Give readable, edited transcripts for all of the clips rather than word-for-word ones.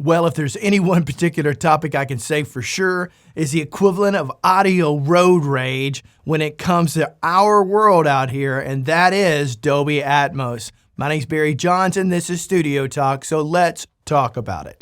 Well, if there's any one particular topic I can say for sure is the equivalent of audio road rage when it comes to our world out here, and that is Dolby Atmos. My name's Barry Johnson. This is Studio Talk, so let's talk about it.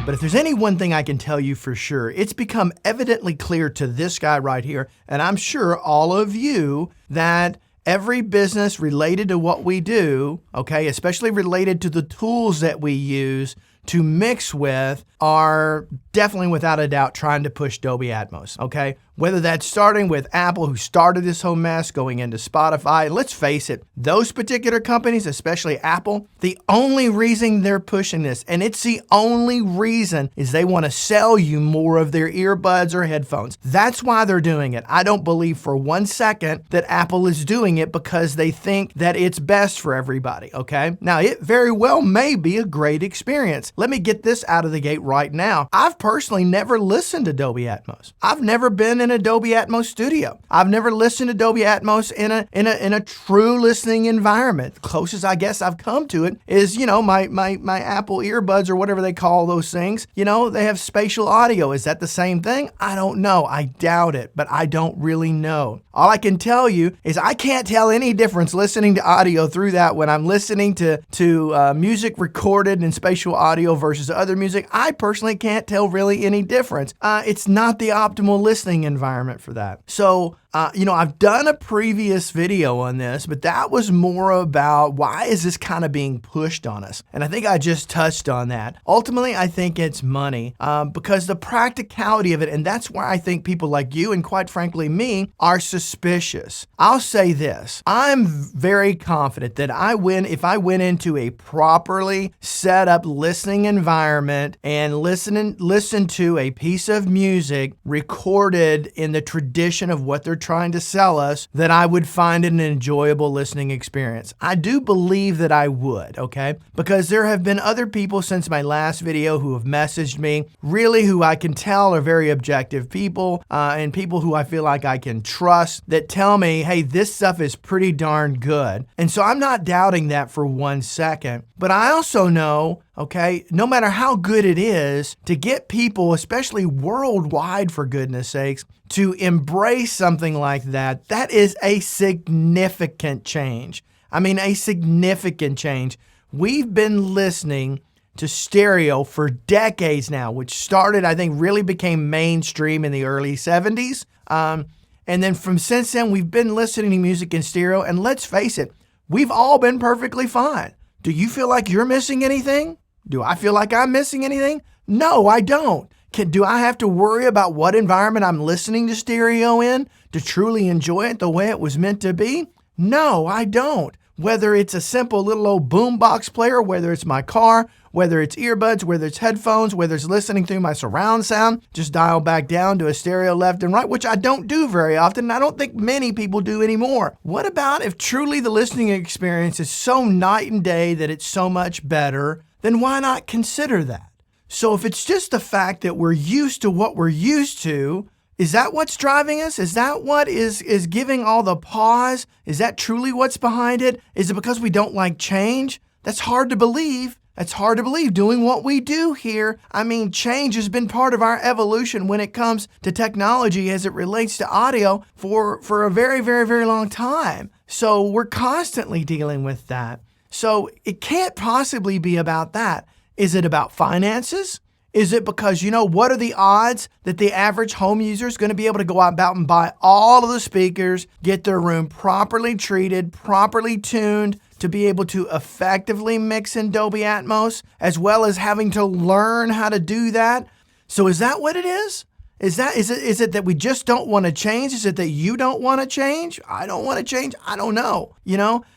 But if there's any one thing I can tell you for sure, it's become evidently clear to this guy right here, and I'm sure all of you, that every business related to what we do, okay, especially related to the tools that we use to mix with, are definitely without a doubt trying to push Dolby Atmos, okay? Whether that's starting with Apple, who started this whole mess, going into Spotify. Let's face it, those particular companies, especially Apple, the only reason they're pushing this, and it's the only reason, is they want to sell you more of their earbuds or headphones. That's why they're doing it. I don't believe for 1 second that Apple is doing it because they think that it's best for everybody, okay? Now, it very well may be a great experience. Let me get this out of the gate right now. I've personally never listened to Dolby Atmos. I've never been in a Dolby Atmos studio. I've never listened to Dolby Atmos in a true listening environment. The closest I guess I've come to it is, my Apple earbuds or whatever they call those things. They have spatial audio. Is that the same thing? I don't know. I doubt it, but I don't really know. All I can tell you is I can't tell any difference listening to audio through that when I'm listening to music recorded in spatial audio versus other music. I personally can't tell really any difference. It's not the optimal listening environment for that. So, I've done a previous video on this, but that was more about why is this kind of being pushed on us? And I think I just touched on that. Ultimately, I think it's money because the practicality of it, and that's why I think people like you and quite frankly me are suspicious. I'll say this. I'm very confident that if I went into a properly set up listening environment and listen to a piece of music recorded in the tradition of what they're trying to sell us, that I would find it an enjoyable listening experience. I do believe that I would, okay? Because there have been other people since my last video who have messaged me, really who I can tell are very objective people, and people who I feel like I can trust, that tell me, hey, this stuff is pretty darn good. And so I'm not doubting that for 1 second. But I also know, okay, no matter how good it is, to get people, especially worldwide for goodness sakes, to embrace something like that, that is a significant change. I mean, a significant change. We've been listening to stereo for decades now, which started, I think, really became mainstream in the early 70s. And then since then, we've been listening to music in stereo, and let's face it, we've all been perfectly fine. Do you feel like you're missing anything? Do I feel like I'm missing anything? No, I don't. Do I have to worry about what environment I'm listening to stereo in to truly enjoy it the way it was meant to be? No, I don't. Whether it's a simple little old boombox player, whether it's my car, whether it's earbuds, whether it's headphones, whether it's listening through my surround sound, just dial back down to a stereo left and right, which I don't do very often, and I don't think many people do anymore. What about if truly the listening experience is so night and day that it's so much better, then why not consider that? So if it's just the fact that we're used to what we're used to, is that what's driving us? Is that what is giving all the pause? Is that truly what's behind it? Is it because we don't like change? That's hard to believe. That's hard to believe doing what we do here. I mean, change has been part of our evolution when it comes to technology as it relates to audio for a very, very, very long time. So we're constantly dealing with that. So it can't possibly be about that. Is it about finances? Is it because, what are the odds that the average home user is going to be able to go out and buy all of the speakers, get their room properly treated, properly tuned to be able to effectively mix in Dolby Atmos, as well as having to learn how to do that? So is that what it is? Is it that we just don't want to change? Is it that you don't want to change? I don't want to change. I don't know.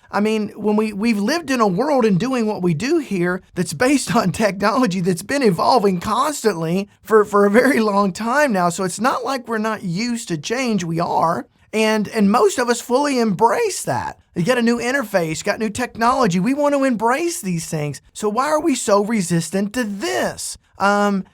I mean, when we've lived in a world and doing what we do here that's based on technology that's been evolving constantly for a very long time now. So it's not like we're not used to change. We are. And most of us fully embrace that. You got a new interface, got new technology. We want to embrace these things. So why are we so resistant to this?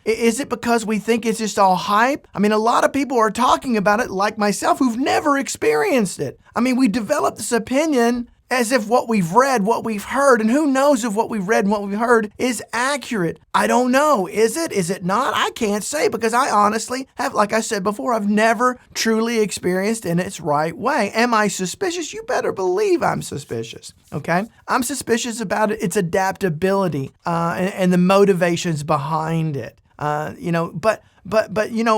Is it because we think it's just all hype? I mean, a lot of people are talking about it, like myself, who've never experienced it. I mean, we developed this opinion as if what we've read, what we've heard, and who knows if what we've read and what we've heard is accurate. I don't know. Is it? Is it not? I can't say, because I honestly have, like I said before, I've never truly experienced in its right way. Am I suspicious? You better believe I'm suspicious, okay? I'm suspicious about its adaptability and the motivations behind it. But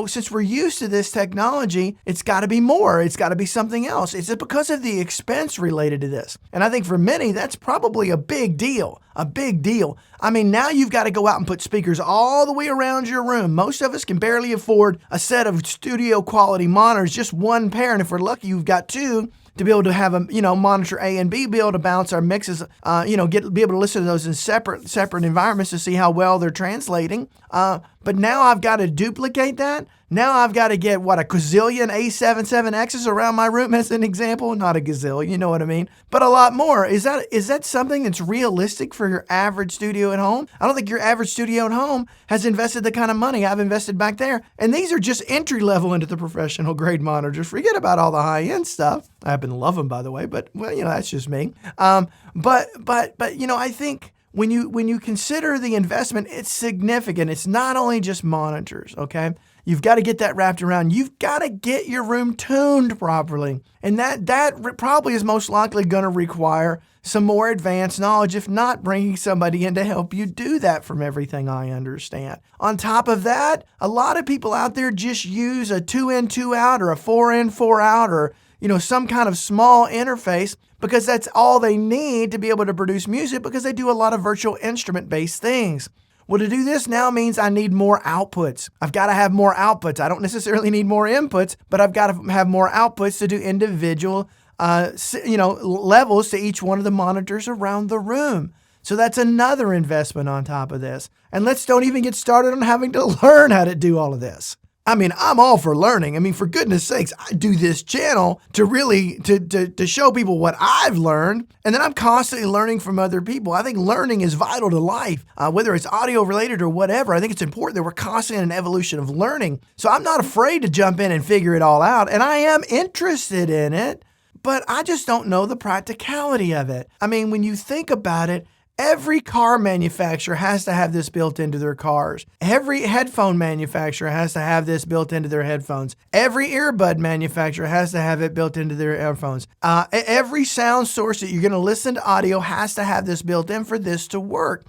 since we're used to this technology, it's got to be more. It's got to be something else. Is it because of the expense related to this? And I think for many, that's probably a big deal. A big deal. I mean, now you've got to go out and put speakers all the way around your room. Most of us can barely afford a set of studio quality monitors, just one pair. And if we're lucky, you've got two to be able to have a monitor A and B, be able to bounce our mixes, be able to listen to those in separate environments to see how well they're translating. But now I've got to duplicate that. Now I've got to get, a gazillion A77Xs around my room as an example. Not a gazillion, you know what I mean? But a lot more. Is that something that's realistic for your average studio at home? I don't think your average studio at home has invested the kind of money I've invested back there. And these are just entry level into the professional grade monitors. Forget about all the high end stuff. I happen to love them, by the way, but that's just me. But I think when you consider the investment, it's significant. It's not only just monitors, okay? You've got to get that wrapped around. You've got to get your room tuned properly. And that probably is most likely going to require some more advanced knowledge, if not bringing somebody in to help you do that, from everything I understand. On top of that, a lot of people out there just use a 2-in, 2-out or a 4-in, 4-out or some kind of small interface, because that's all they need to be able to produce music, because they do a lot of virtual instrument-based things. Well, to do this now means I need more outputs. I've got to have more outputs. I don't necessarily need more inputs, but I've got to have more outputs to do individual, levels to each one of the monitors around the room. So that's another investment on top of this. And let's don't even get started on having to learn how to do all of this. I mean, I'm all for learning. I mean, for goodness sakes, I do this channel to really, to show people what I've learned. And then I'm constantly learning from other people. I think learning is vital to life, whether it's audio related or whatever. I think it's important that we're constantly in an evolution of learning. So I'm not afraid to jump in and figure it all out. And I am interested in it, but I just don't know the practicality of it. I mean, when you think about it, every car manufacturer has to have this built into their cars. Every headphone manufacturer has to have this built into their headphones. Every earbud manufacturer has to have it built into their earphones. Every sound source that you're going to listen to audio has to have this built in for this to work.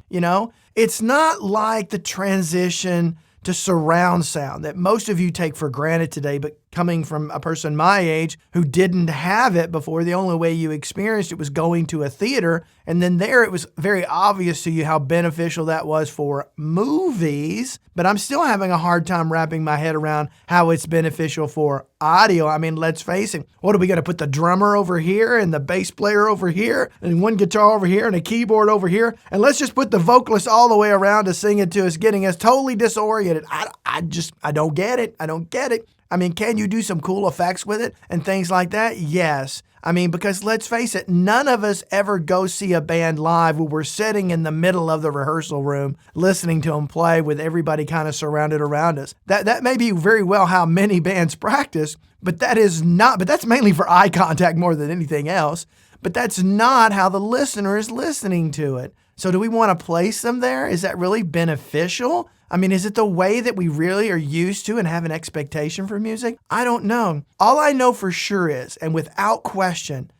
It's not like the transition to surround sound that most of you take for granted today, but coming from a person my age who didn't have it before, the only way you experienced it was going to a theater. And then there it was very obvious to you how beneficial that was for movies. But I'm still having a hard time wrapping my head around how it's beneficial for audio. I mean, let's face it. What are we going to put the drummer over here and the bass player over here and one guitar over here and a keyboard over here? And let's just put the vocalist all the way around to sing it to us, getting us totally disoriented. I don't get it. I don't get it. I mean, can you do some cool effects with it and things like that? Yes. I mean, because let's face it, none of us ever go see a band live where we're sitting in the middle of the rehearsal room listening to them play with everybody kind of surrounded around us. That may be very well how many bands practice, but that's mainly for eye contact more than anything else. But that's not how the listener is listening to it. So do we want to place them there? Is that really beneficial? I mean, is it the way that we really are used to and have an expectation for music? I don't know. All I know for sure is, and without question,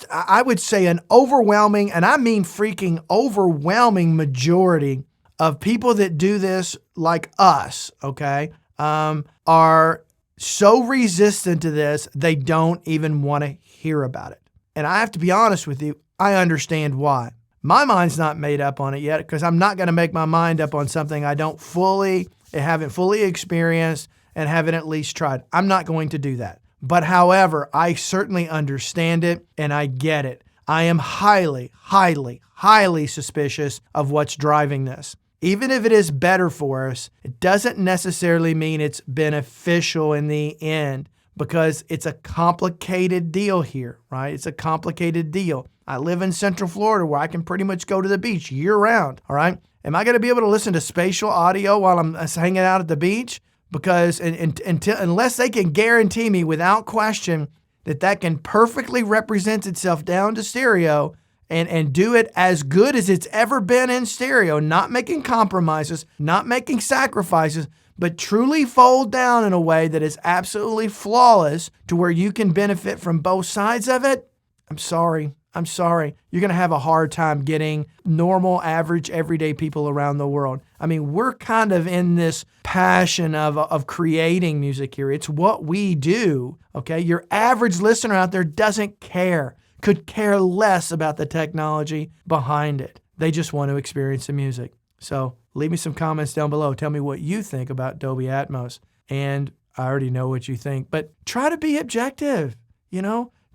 I would say an overwhelming, and I mean freaking overwhelming majority of people that do this like us, okay, are so resistant to this, they don't even want to hear about it. And I have to be honest with you, I understand why. My mind's not made up on it yet, because I'm not going to make my mind up on something I haven't fully experienced and haven't at least tried. I'm not going to do that. But however, I certainly understand it and I get it. I am highly, highly, highly suspicious of what's driving this. Even if it is better for us, it doesn't necessarily mean it's beneficial in the end. because it's a complicated deal here, right? It's a complicated deal. I live in Central Florida where I can pretty much go to the beach year round, all right? Am I going to be able to listen to spatial audio while I'm hanging out at the beach? Because unless they can guarantee me without question that can perfectly represent itself down to stereo and do it as good as it's ever been in stereo, not making compromises, not making sacrifices, but truly fold down in a way that is absolutely flawless to where you can benefit from both sides of it, I'm sorry. You're going to have a hard time getting normal, average, everyday people around the world. I mean, we're kind of in this passion of creating music here. It's what we do, okay? Your average listener out there doesn't care, could care less about the technology behind it. They just want to experience the music. So leave me some comments down below. Tell me what you think about Dolby Atmos. And I already know what you think, but try to be objective,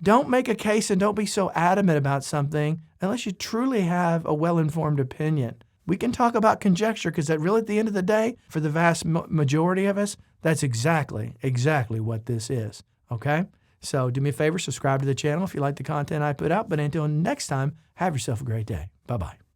Don't make a case and don't be so adamant about something unless you truly have a well-informed opinion. We can talk about conjecture because really at the end of the day, for the vast majority of us, that's exactly what this is, okay? So do me a favor, subscribe to the channel if you like the content I put out. But until next time, have yourself a great day. Bye-bye.